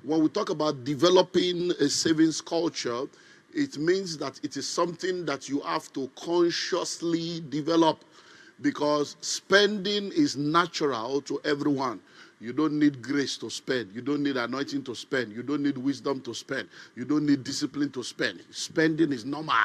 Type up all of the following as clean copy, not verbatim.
when we talk about developing a savings culture, it means that it is something that you have to consciously develop, because spending is natural to everyone. You don't need grace to spend. You don't need anointing to spend. You don't need wisdom to spend. You don't need discipline to spend. Spending is normal.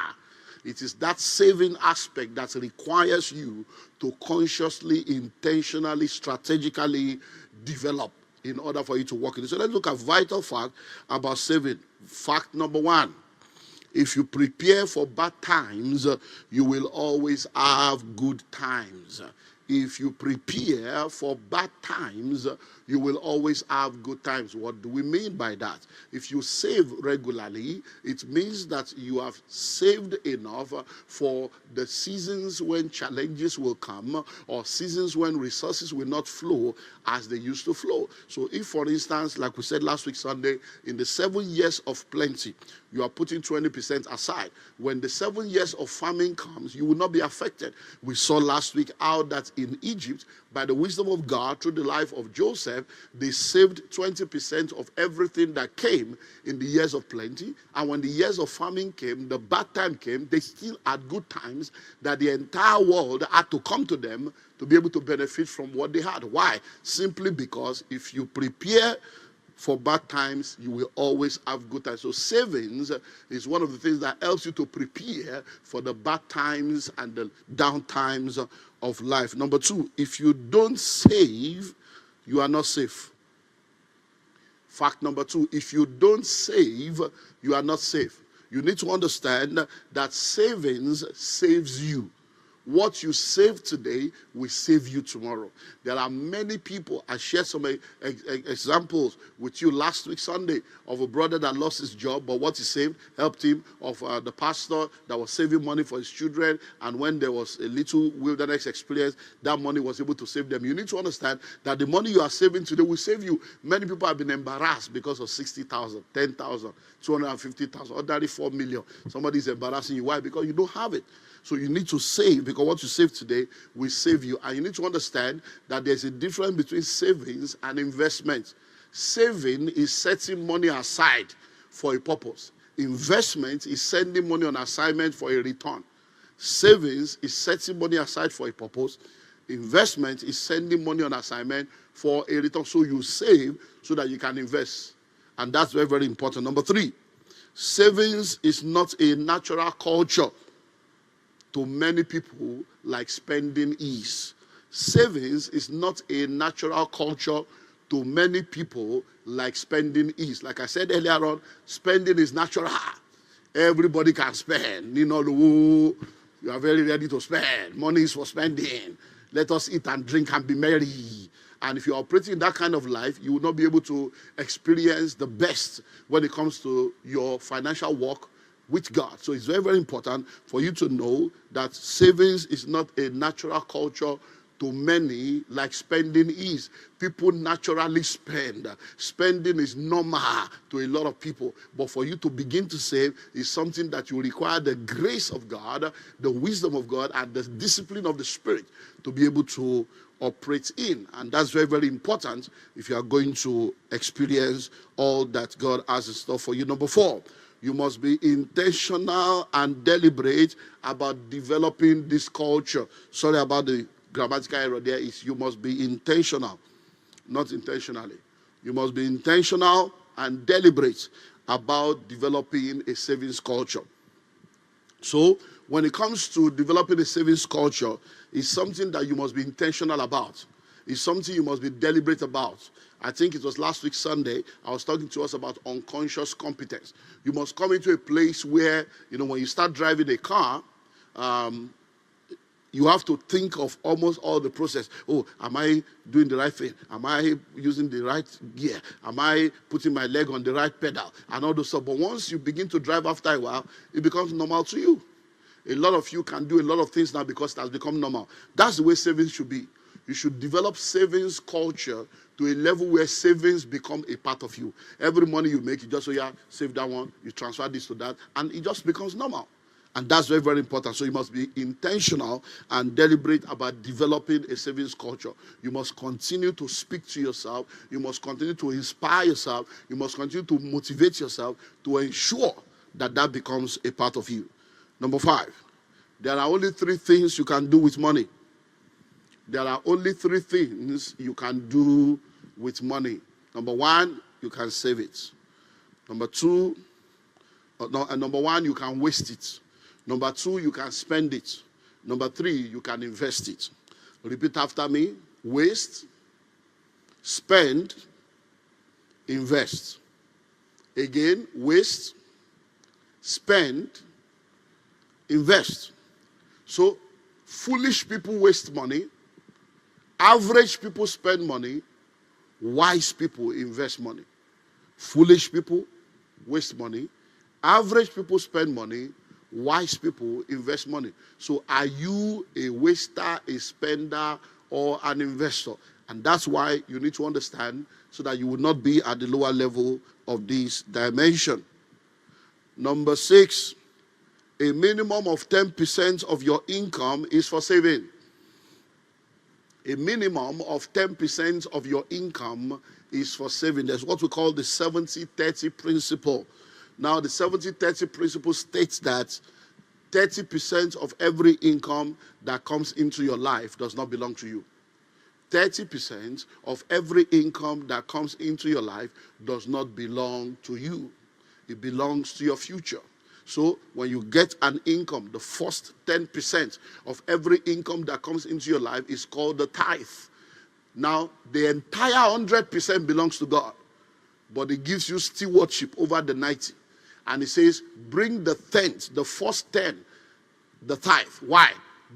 It is that saving aspect that requires you to consciously, intentionally, strategically develop in order for you to work in it. So let's look at vital fact about saving. Fact number one: if you prepare for bad times, you will always have good times. If you prepare for bad times, you will always have good times. What do we mean by that? If you save regularly, it means that you have saved enough for the seasons when challenges will come, or seasons when resources will not flow as they used to flow. So if, for instance, like we said last week Sunday, in the 7 years of plenty, you are putting 20% aside. When the 7 years of famine comes, you will not be affected. We saw last week how that in Egypt, by the wisdom of God, through the life of Joseph, they saved 20% of everything that came in the years of plenty. And when the years of famine came, the bad time came, they still had good times that the entire world had to come to them to be able to benefit from what they had. Why? Simply because if you prepare for bad times, you will always have good times. So savings is one of the things that helps you to prepare for the bad times and the down times of life. Number two, if you don't save, you are not safe. Fact number two, if you don't save, you are not safe. You need to understand that savings saves you. What you save today will save you tomorrow. There are many people. I shared some examples with you last week Sunday of a brother that lost his job, but what he saved helped him, of the pastor that was saving money for his children, and when there was a little wilderness experience, that money was able to save them. You need to understand that the money you are saving today will save you. Many people have been embarrassed because of 60,000, 10,000, 250,000, ordinary 4 million. Somebody is embarrassing you. Why? Because you don't have it. So you need to save, because what you save today will save you. And you need to understand that there's a difference between savings and investment. Saving is setting money aside for a purpose. Investment is sending money on assignment for a return. Savings is setting money aside for a purpose. Investment is sending money on assignment for a return. So you save so that you can invest. And that's very, very important. Number three, savings is not a natural culture to many people like spending is. Savings is not a natural culture to many people like spending is. Like I said earlier on, spending is natural. Everybody can spend. You know, you are very ready to spend. Money is for spending. Let us eat and drink and be merry. And if you're operating in that kind of life, you will not be able to experience the best when it comes to your financial work with God. So it's very, very important for you to know that savings is not a natural culture to many like spending is. People naturally spend. Spending is normal to a lot of people. But for you to begin to save is something that you require the grace of God, the wisdom of God, and the discipline of the Spirit to be able to operate in. And that's very, very important if you are going to experience all that God has in store for you. Number four, you must be intentional and deliberate about developing this culture. Sorry about the grammatical error there. Is you must be intentional, not intentionally. You must be intentional and deliberate about developing a savings culture. So when it comes to developing a savings culture, it's something that you must be intentional about. It's something you must be deliberate about. I think it was last week Sunday, I was talking to us about unconscious competence. You must come into a place where, when you start driving a car, you have to think of almost all the process. Oh, am I doing the right thing? Am I using the right gear? Am I putting my leg on the right pedal? And all those stuff. But once you begin to drive after a while, it becomes normal to you. A lot of you can do a lot of things now because it has become normal. That's the way savings should be. You should develop savings culture to a level where savings become a part of you. Every money you make, you just say, yeah, save that one, you transfer this to that, and it just becomes normal. And that's very, very important. So you must be intentional and deliberate about developing a savings culture. You must continue to speak to yourself. You must continue to inspire yourself. You must continue to motivate yourself to ensure that that becomes a part of you. Number 5, there are only 3 things you can do with money. There are only 3 things you can do with money. Number 1, you can save it. Number 1, you can waste it. Number 2, you can spend it. Number 3, you can invest it. Repeat after me. Waste, spend, invest. Again, waste, spend, invest. So, foolish people waste money. Average people spend money. Wise people invest money. Foolish people waste money. Average people spend money. Wise people invest money. So are you a waster, a spender, or an investor? And that's why you need to understand so that you will not be at the lower level of this dimension. Number 6, a minimum of 10% of your income is for saving. A minimum of 10% of your income is for saving. There's what we call the 70-30 principle. Now, the 70-30 principle states that 30% of every income that comes into your life does not belong to you. 30% of every income that comes into your life does not belong to you. It belongs to your future. So when you get an income, the first 10% of every income that comes into your life is called the tithe. Now, the entire 100% belongs to God, but it gives you stewardship over the 90. And it says, bring the tenth, the first 10, the tithe. Why?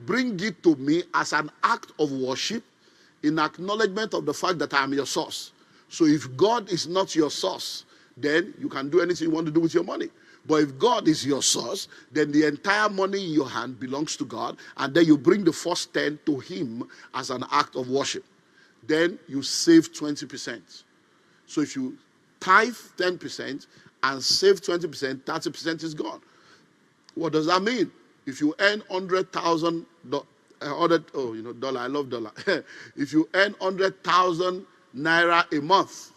Bring it to me as an act of worship in acknowledgement of the fact that I am your source. So if God is not your source, then you can do anything you want to do with your money. But if God is your source, then the entire money in your hand belongs to God, and then you bring the first 10 to him as an act of worship. Then you save 20%. So if you tithe 10%, and save 20%, 30% is gone. What does that mean? If you earn $100,000, dollar, I love dollar. If you earn 100,000 naira a month,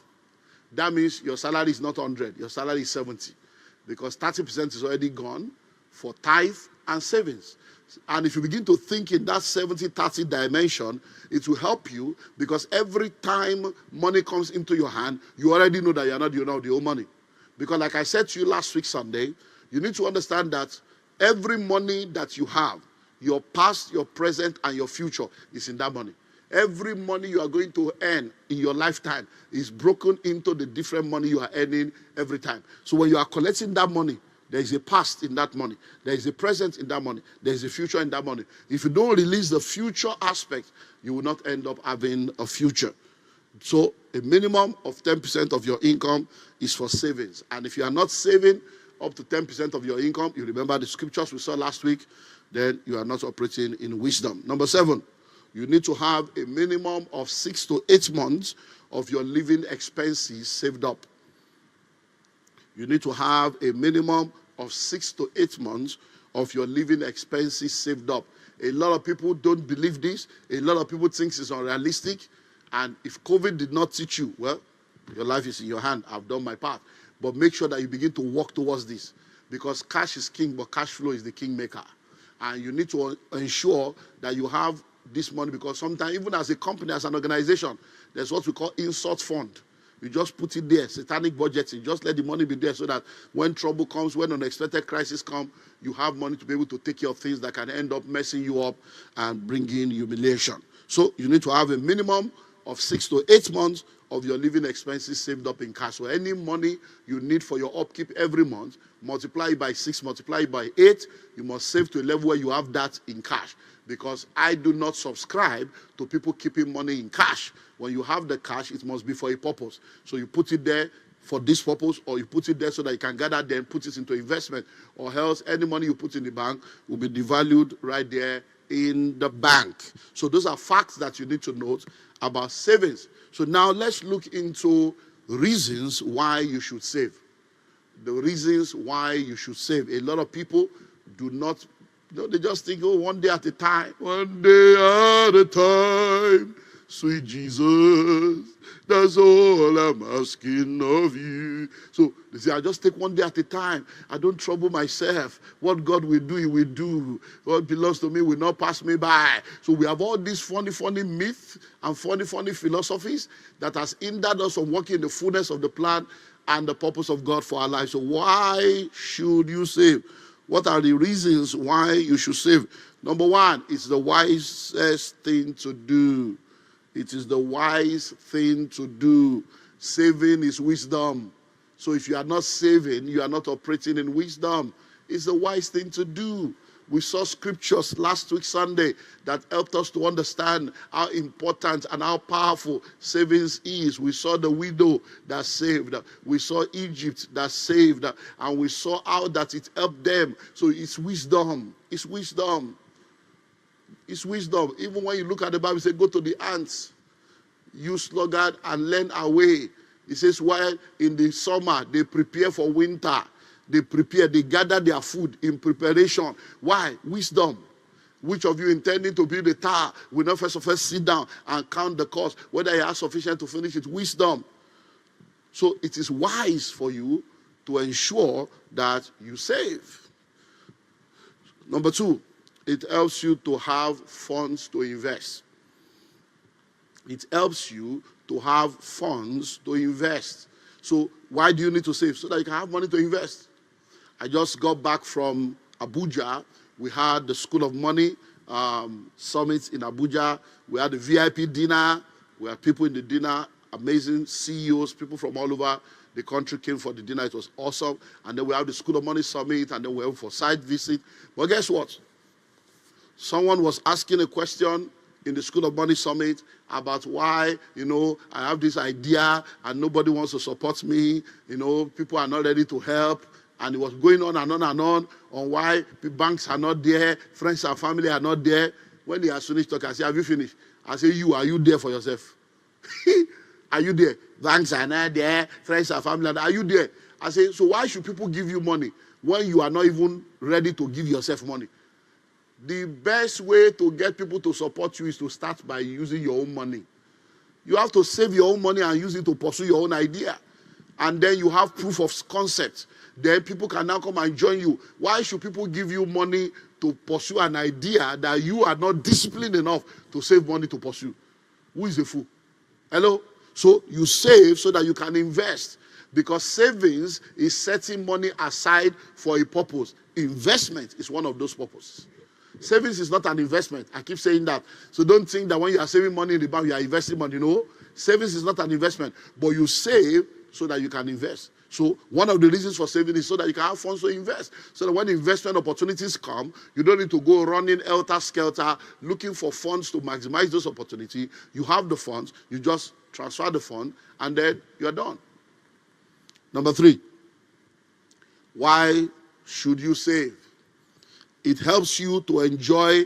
that means your salary is not 100, your salary is 70. Because 30% is already gone for tithe and savings. And if you begin to think in that 70-30 dimension, it will help you, because every time money comes into your hand, you already know that you're not the old money. Because like I said to you last week Sunday, you need to understand that every money that you have, your past, your present, and your future is in that money. Every money you are going to earn in your lifetime is broken into the different money you are earning every time. So when you are collecting that money, there is a past in that money. There is a present in that money. There is a future in that money. If you don't release the future aspect, you will not end up having a future. So a minimum of 10% of your income is for savings. And if you are not saving up to 10% of your income, you remember the scriptures we saw last week, then you are not operating in wisdom. Number 7, you need to have a minimum of 6 to 8 months of your living expenses saved up. You need to have a minimum of 6 to 8 months of your living expenses saved up. A lot of people don't believe this. A lot of people think it's unrealistic. And if COVID did not teach you, well, your life is in your hand. I've done my part. But make sure that you begin to work towards this. Because cash is king, but cash flow is the king maker. And you need to ensure that you have this money, because sometimes, even as a company, as an organization, there's what we call insult fund. You just put it there, satanic budgeting. Just let the money be there so that when trouble comes, when unexpected crisis comes, you have money to be able to take care of things that can end up messing you up and bringing humiliation. So you need to have a minimum of 6 to 8 months of your living expenses saved up in cash. So any money you need for your upkeep every month, multiply it by 6, multiply it by 8, you must save to a level where you have that in cash. Because I do not subscribe to people keeping money in cash. When you have the cash, it must be for a purpose. So you put it there for this purpose, or you put it there so that you can gather then put it into investment, or else any money you put in the bank will be devalued right there in the bank. So those are facts that you need to note about savings. So now let's look into reasons why you should save. The reasons why you should save. A lot of people Do not, they just think, oh, one day at a time. One day at a time, sweet Jesus. That's all I'm asking of you. So they say, I just take one day at a time. I don't trouble myself. What God will do, he will do. What belongs to me will not pass me by. So we have all these funny myths and funny philosophies that has hindered us from walking in the fullness of the plan and the purpose of God for our lives. So why should you save? What are the reasons why you should save? Number one, it's the wisest thing to do. It is the wise thing to do. Saving is wisdom. So if you are not saving, you are not operating in wisdom. It's the wise thing to do. We saw scriptures last week Sunday that helped us to understand how important and how powerful savings is. We saw the widow that saved. We saw Egypt that saved. And we saw how that it helped them. So it's wisdom. It's wisdom. It's wisdom. Even when you look at the Bible, it says, go to the ants, use sluggard, and learn away. It says, while in the summer, they prepare for winter. They gather their food in preparation. Why? Wisdom. Which of you intending to build a tower will not first of all sit down and count the cost, whether he has sufficient to finish it? Wisdom. So it is wise for you to ensure that you save. Number two, it helps you to have funds to invest. It helps you to have funds to invest. So why do you need to save? So that you can have money to invest. I just got back from Abuja. We had the School of Money summit in Abuja. We had a VIP dinner. We had people in the dinner, amazing CEOs, people from all over the country came for the dinner. It was awesome. And then we had the School of Money summit, and then we went for site visit. But guess what? Someone was asking a question in the School of Money summit about why, I have this idea and nobody wants to support me. People are not ready to help. And it was going on and on why the banks are not there, friends and family are not there. When he has finished talking, I say, have you finished? I say, are you there for yourself? Are you there? Banks are not there, friends and family are not there. Are you there? I say, so why should people give you money when you are not even ready to give yourself money? The best way to get people to support you is to start by using your own money. You have to save your own money and use it to pursue your own idea. And then you have proof of concept. Then people can now come and join you. Why should people give you money to pursue an idea that you are not disciplined enough to save money to pursue? Who is the fool? Hello? So you save so that you can invest. Because savings is setting money aside for a purpose. Investment is one of those purposes. Savings is not an investment. I keep saying that. So don't think that when you are saving money in the bank, you are investing money. No. Savings is not an investment. But you save so that you can invest. So one of the reasons for saving is so that you can have funds to invest. So that when investment opportunities come, you don't need to go running helter-skelter, looking for funds to maximize those opportunities. You have the funds. You just transfer the fund, and then you're done. Number three, why should you save? It helps you to enjoy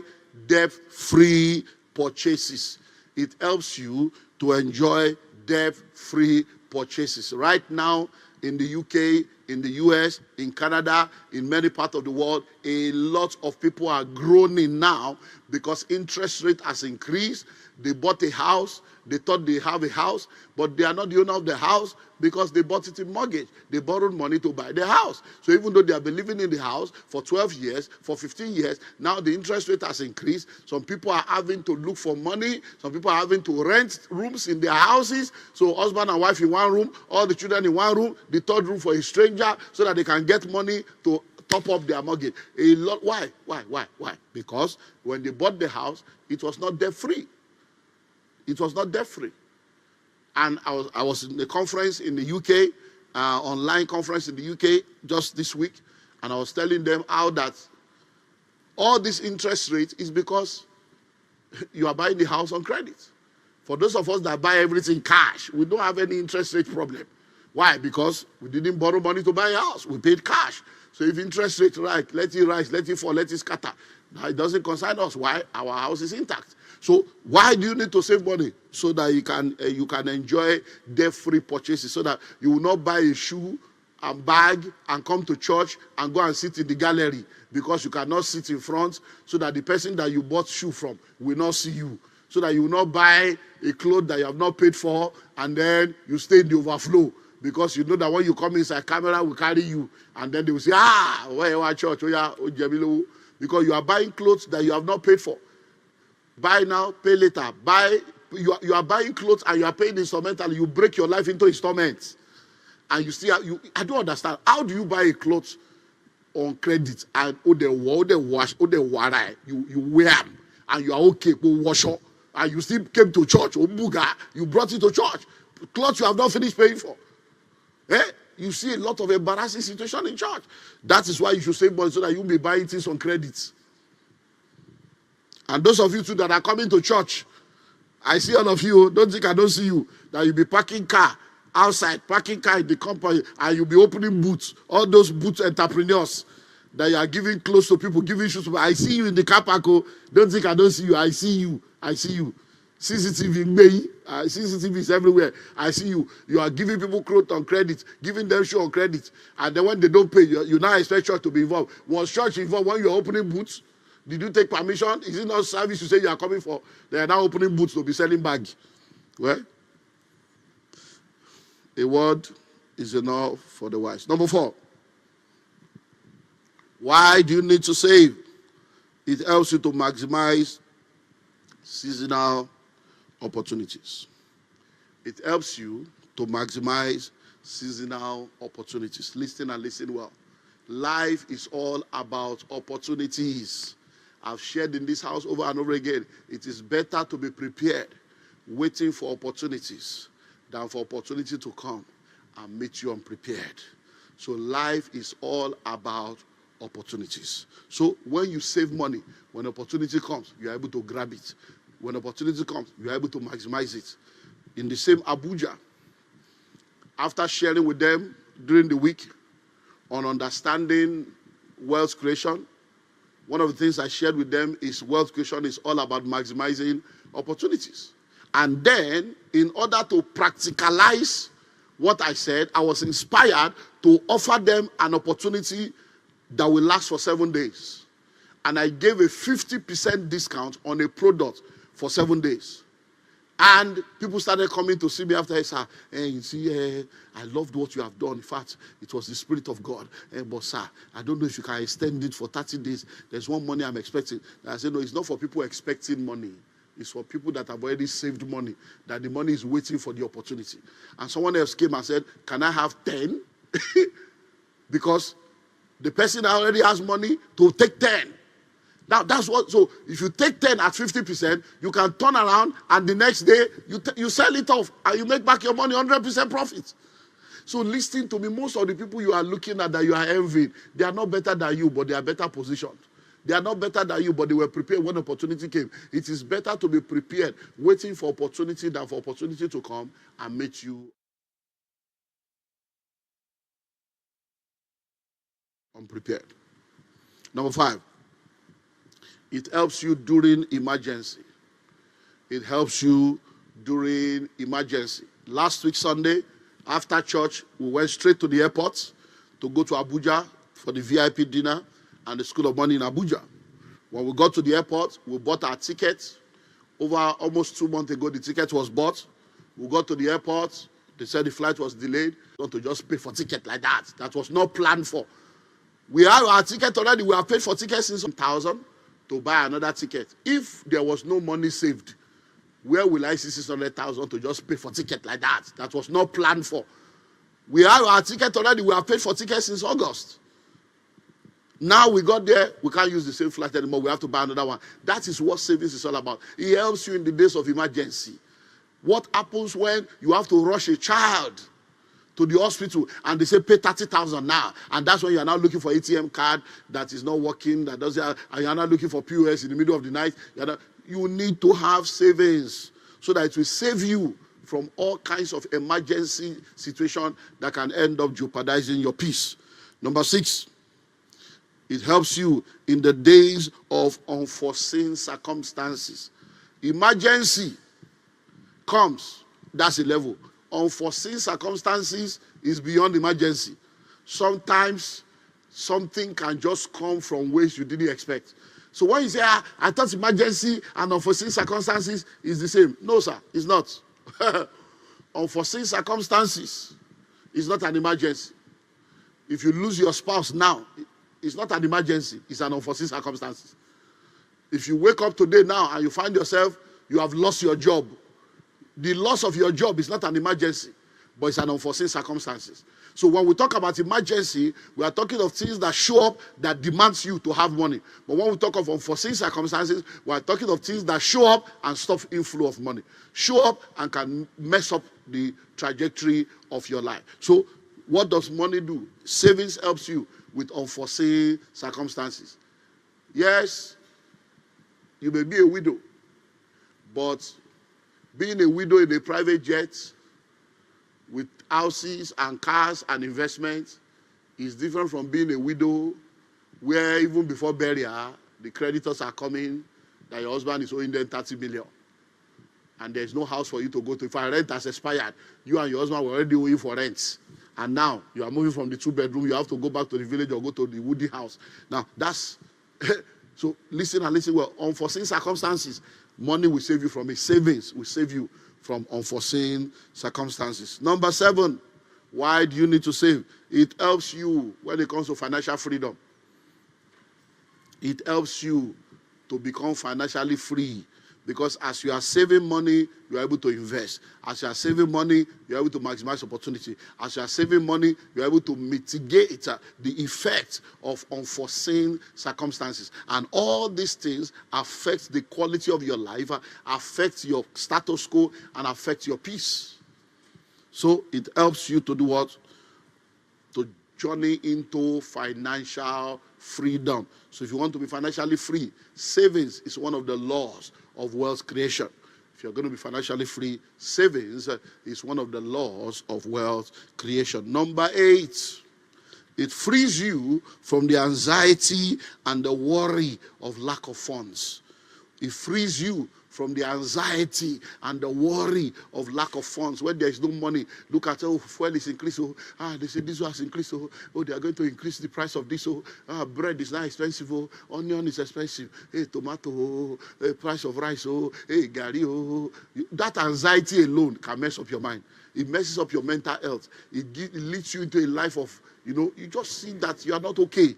debt-free purchases. It helps you to enjoy debt-free purchases. Right now, in the UK, in the US, in Canada, in many parts of the world, a lot of people are groaning now because interest rate has increased. They bought a house. They thought they have a house, but they are not the owner of the house because they bought it in mortgage. They borrowed money to buy the house. So even though they have been living in the house for 12 years, for 15 years, now the interest rate has increased. Some people are having to look for money. Some people are having to rent rooms in their houses. So husband and wife in one room, all the children in one room, the third room for a stranger so that they can get money to top up their mortgage. A lot. Why? Because when they bought the house, it was not debt-free. It was not debt-free. And I was in a conference in the UK, online conference in the UK just this week, and I was telling them how that all this interest rate is because you are buying the house on credit. For those of us that buy everything cash, we don't have any interest rate problem. Why? Because we didn't borrow money to buy a house. We paid cash. So if interest rate rise, let it fall, let it scatter. Now it doesn't concern us. Why? Our house is intact. So why do you need to save money? So that you can enjoy debt-free purchases, so that you will not buy a shoe and bag and come to church and go and sit in the gallery because you cannot sit in front, so that the person that you bought shoe from will not see you, so that you will not buy a cloth that you have not paid for, and then you stay in the overflow because you know that when you come inside, camera will carry you, and then they will say, where you are church? Oh yeah, oh Jamilu, because you are buying clothes that you have not paid for. Buy now, pay later. You are buying clothes and you are paying instrumentally. You break your life into installments. And you see, I don't understand. How do you buy a clothes on credit and you wear them and you are okay, go wash up, and you still came to church, you brought it to church, clothes you have not finished paying for. You see a lot of embarrassing situation in church. That is why you should save money so that you will be buying things on credit. And those of you too that are coming to church, I see all of you, don't think I don't see you, that you'll be parking car outside, parking car in the company, and you'll be opening booths. All those booth entrepreneurs that you are giving clothes to people, giving shoes to people. I see you in the car park. Don't think I don't see you. I see you. I see you. CCTV in May. CCTV is everywhere. I see you. You are giving people clothes on credit, giving them shoes on credit. And then when they don't pay, you now expect church to be involved. Was church involved when you are opening booths? Did you take permission? Is it not service you say you are coming for? They are now opening booths to be selling bags. Well, a word is enough for the wise. Number 4. Why do you need to save? It helps you to maximize seasonal opportunities. It helps you to maximize seasonal opportunities. Listen and listen well. Life is all about opportunities. I've shared in this house over and over again. It is better to be prepared, waiting for opportunities, than for opportunity to come and meet you unprepared. So life is all about opportunities. So when you save money, when opportunity comes, you are able to grab it. When opportunity comes, you are able to maximize it. In the same Abuja, after sharing with them during the week on understanding wealth creation, one of the things I shared with them is wealth creation is all about maximizing opportunities. And then, in order to practicalize what I said, I was inspired to offer them an opportunity that will last for 7 days. And I gave a 50% discount on a product for 7 days. And people started coming to see me after I said, you see, I loved what you have done. In fact, it was the Spirit of God. But sir, I don't know if you can extend it for 30 days. There's one money I'm expecting. And I said, no, it's not for people expecting money. It's for people that have already saved money, that the money is waiting for the opportunity. And someone else came and said, can I have 10? Because the person already has money to take 10. Now, that's what, so if you take 10 at 50%, you can turn around and the next day, you sell it off and you make back your money 100% profit. So listen to me, most of the people you are looking at that you are envying, they are not better than you, but they are better positioned. They are not better than you, but they were prepared when opportunity came. It is better to be prepared, waiting for opportunity than for opportunity to come and meet you unprepared. Number 5, it helps you during emergency. It helps you during emergency. Last week, Sunday, after church, we went straight to the airport to go to Abuja for the VIP dinner and the School of Money in Abuja. When we got to the airport, we bought our ticket. Over almost 2 months ago, the ticket was bought. We got to the airport. They said the flight was delayed. Not to just pay for ticket like that. That was not planned for. We have our ticket already. We have paid for tickets since 1,000 to buy another ticket. If there was no money saved, where will I see 600,000 to just pay for ticket like that? That was not planned for. We have our ticket already. We have paid for tickets since August. Now we got there, we can't use the same flight anymore. We have to buy another one. That is what savings is all about. It helps you in the days of emergency. What happens when you have to rush a child to the hospital and they say pay 30,000 now, and that's when you are now looking for ATM card that is not working, that doesn't, and you are now looking for POS in the middle of the night. You need to have savings so that it will save you from all kinds of emergency situation that can end up jeopardizing your peace. Number 6. It helps you in the days of unforeseen circumstances. Emergency comes, that's a level. Unforeseen circumstances is beyond emergency. Sometimes something can just come from ways you didn't expect. So when you say, I thought emergency and unforeseen circumstances is the same. No, sir, it's not. Unforeseen circumstances is not an emergency. If you lose your spouse now, it's not an emergency, it's an unforeseen circumstance. If you wake up today now and you find yourself, you have lost your job, the loss of your job is not an emergency, but it's an unforeseen circumstances. So when we talk about emergency, we are talking of things that show up that demands you to have money. But when we talk of unforeseen circumstances, we are talking of things that show up and stop inflow of money. Show up and can mess up the trajectory of your life. So what does money do? Savings helps you with unforeseen circumstances. Yes, you may be a widow, but being a widow in a private jet with houses and cars and investments is different from being a widow where even before burial, the creditors are coming that your husband is owing them 30 million. And there's no house for you to go to. If our rent has expired, you and your husband were already owing for rent. And now you are moving from the 2-bedroom, you have to go back to the village or go to the woody house. Now that's, so listen and listen well. Unforeseen circumstances, money will save you from it. Savings will save you from unforeseen circumstances. Number 7, why do you need to save? It helps you when it comes to financial freedom. It helps you to become financially free. Because as you are saving money, you are able to invest. As you are saving money, you are able to maximize opportunity. As you are saving money, you are able to mitigate the effect of unforeseen circumstances. And all these things affect the quality of your life, affect your status quo, and affect your peace. So it helps you to do what? To journey into financial freedom. So if you want to be financially free, savings is one of the laws of wealth creation. If you're going to be financially free, savings is one of the laws of wealth creation. Number 8, it frees you from the anxiety and the worry of lack of funds. It frees you from the anxiety and the worry of lack of funds. When there is no money, look at, fuel is increased. They say this one has increased. They are going to increase the price of this. Bread is now expensive. Onion is expensive. Hey, tomato. Price of rice. Hey, gari. That anxiety alone can mess up your mind. It messes up your mental health. It leads you into a life of, you just see that you are not okay.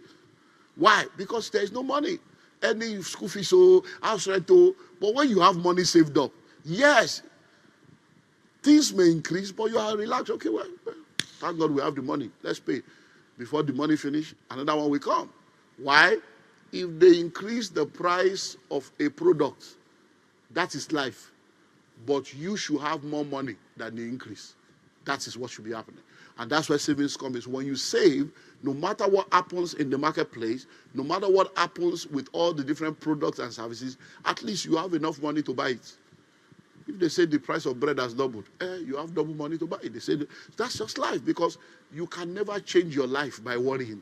Why? Because there is no money. Any school fees, house rent, but when you have money saved up, yes, things may increase, but you are relaxed. Okay, well, thank God we have the money. Let's pay. Before the money finish, another one will come. Why? If they increase the price of a product, that is life. But you should have more money than the increase. That is what should be happening. And that's where savings come is when you save, no matter what happens in the marketplace, no matter what happens with all the different products and services, at least you have enough money to buy it. If they say the price of bread has doubled, you have double money to buy it. They say that's just life, because you can never change your life by worrying.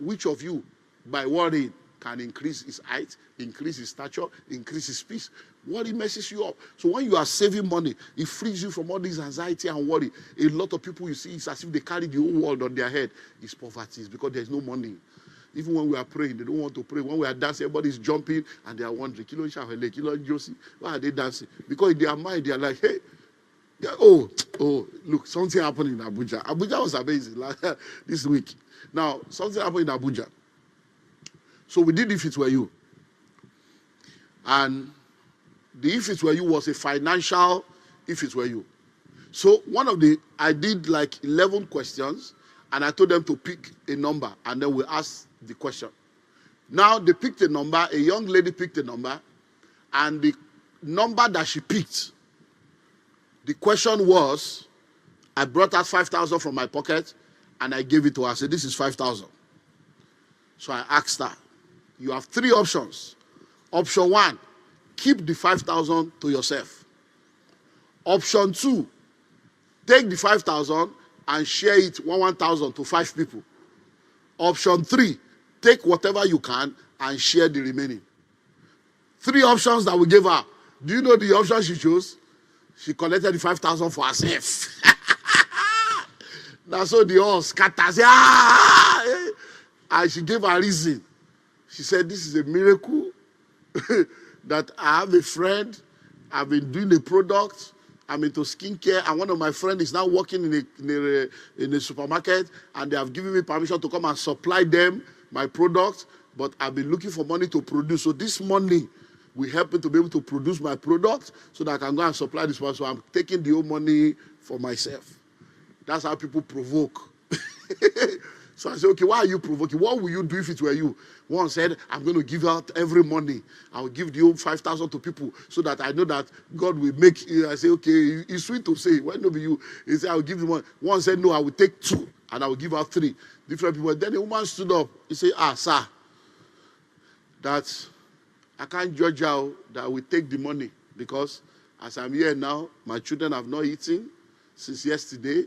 Which of you, by worrying, can increase his height, increase his stature, increase his peace? Worry messes you up. So when you are saving money, it frees you from all this anxiety and worry. A lot of people you see, it's as if they carry the whole world on their head. It's poverty. It's because there's no money. Even when we are praying, they don't want to pray. When we are dancing, everybody's jumping and they are wondering, Kilo Shahele, Kilo Josie, why are they dancing? Because in their mind, they are like, hey, look, something happened in Abuja. Abuja was amazing this week. Now, something happened in Abuja. So we did If It Were You. And the If It Were You was a financial If It Were You. So I did like 11 questions, and I told them to pick a number, and then we asked the question. Now they picked a number, a young lady picked a number, and the number that she picked, the question was, I brought out 5,000 from my pocket, and I gave it to her. I said, this is 5,000. So I asked her, you have 3 options. Option 1, keep the 5,000 to yourself. Option 2, take the 5,000 and share it 1,000 to 5 people. Option 3, take whatever you can and share the remaining. 3 options that we gave her. Do you know the option she chose? She collected the 5,000 for herself. That's all they all scatter. Say, ah! And she gave a reason. She said, this is a miracle that I have a friend. I've been doing a product. I'm into skincare, and one of my friends is now working in a supermarket, and they have given me permission to come and supply them my product, but I've been looking for money to produce. So this money will help me to be able to produce my product so that I can go and supply this one. So I'm taking the whole money for myself. That's how people provoke. So I said, okay, why are you provoking? What will you do if it were you? One said, I'm going to give out every money. I will give the whole 5,000 to people so that I know that God will make it. I say, okay, it's sweet to say. Why not be you? He said, I will give them one. One said, no, I will take 2 and I will give out 3. Different people. Then the woman stood up. He said, sir, that I can't judge how that I will take the money because as I'm here now, my children have not eaten since yesterday.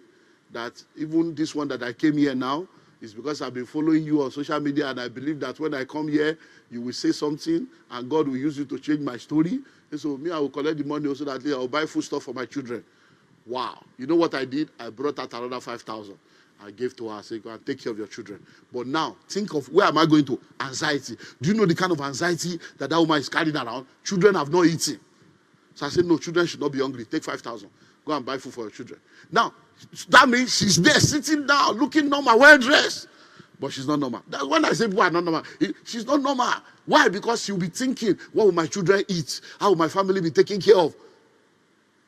That even this one that I came here now, it's because I've been following you on social media, and I believe that when I come here, you will say something, and God will use you to change my story. And so me, I will collect the money also that I will buy food stuff for my children. Wow. You know what I did? I brought out another 5,000. I gave to her. I said, go and take care of your children. But now, think of where am I going to? Anxiety. Do you know the kind of anxiety that woman is carrying around? Children have not eaten. So I said, no, children should not be hungry. Take 5,000. Go and buy food for your children. Now, that means she's there sitting down, looking normal, well-dressed. But she's not normal. That's when I say people are not normal. She's not normal. Why? Because she'll be thinking, what will my children eat? How will my family be taken care of?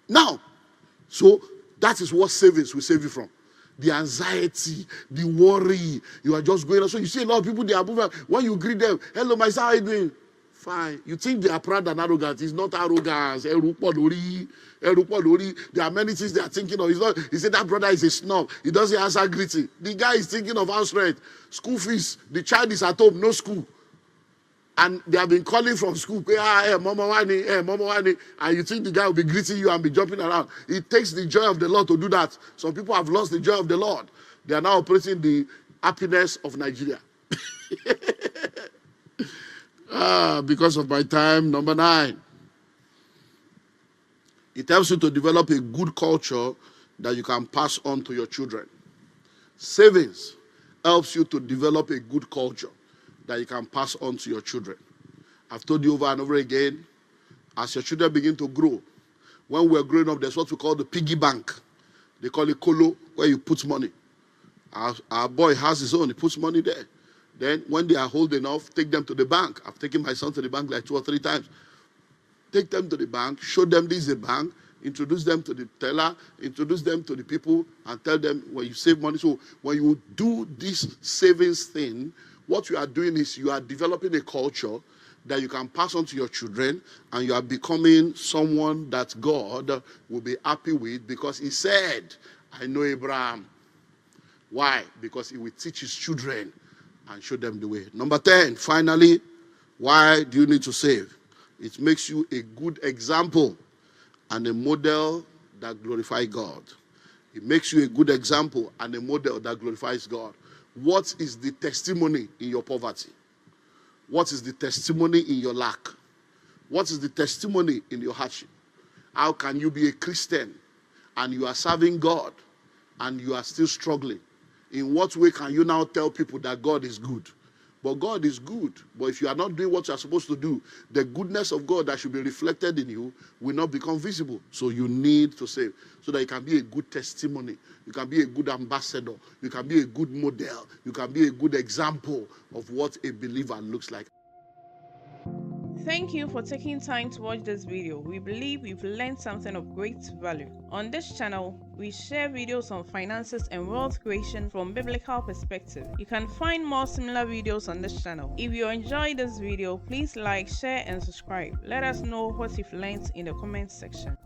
Now, so that is what savings will save you from. The anxiety, the worry. You are just going on. So you see a lot of people, they are moving. When you greet them, hello, my son, how are you doing? Fine. You think they are proud and arrogant. It's not arrogance. There are many things they are thinking of. He said that brother is a snob. He doesn't answer greeting. The guy is thinking of house rent, school fees. The child is at home, no school. And they have been calling from school. Hey, Mama Wani. And you think the guy will be greeting you and be jumping around. It takes the joy of the Lord to do that. Some people have lost the joy of the Lord. They are now operating the happiness of Nigeria. Because of my time. Number 9. It helps you to develop a good culture that you can pass on to your children. Savings helps you to develop a good culture that you can pass on to your children. I've told you over and over again, as your children begin to grow, when we're growing up, there's what we call the piggy bank. They call it colo, where you put money. Our boy has his own, he puts money there. Then when they are old enough, take them to the bank. I've taken my son to the bank like 2 or 3 times. Take them to the bank, show them this is a bank, introduce them to the teller, introduce them to the people, and tell them when you save money. So when you do this savings thing, what you are doing is you are developing a culture that you can pass on to your children, and you are becoming someone that God will be happy with, because he said, I know Abraham. Why? Because he will teach his children and show them the way. Number 10, finally, why do you need to save? It makes you a good example and a model that glorifies God. It makes you a good example and a model that glorifies God. What is the testimony in your poverty? What is the testimony in your lack? What is the testimony in your hardship? How can you be a Christian and you are serving God and you are still struggling? In what way can you now tell people that God is good? But God is good. But if you are not doing what you are supposed to do, the goodness of God that should be reflected in you will not become visible. So you need to save so that you can be a good testimony. You can be a good ambassador. You can be a good model. You can be a good example of what a believer looks like. Thank you for taking time to watch this video. We believe you've learned something of great value. On this channel, we share videos on finances and wealth creation from biblical perspective. You can find more similar videos on this channel. If you enjoyed this video, please like, share, and subscribe. Let us know what you've learned in the comment section.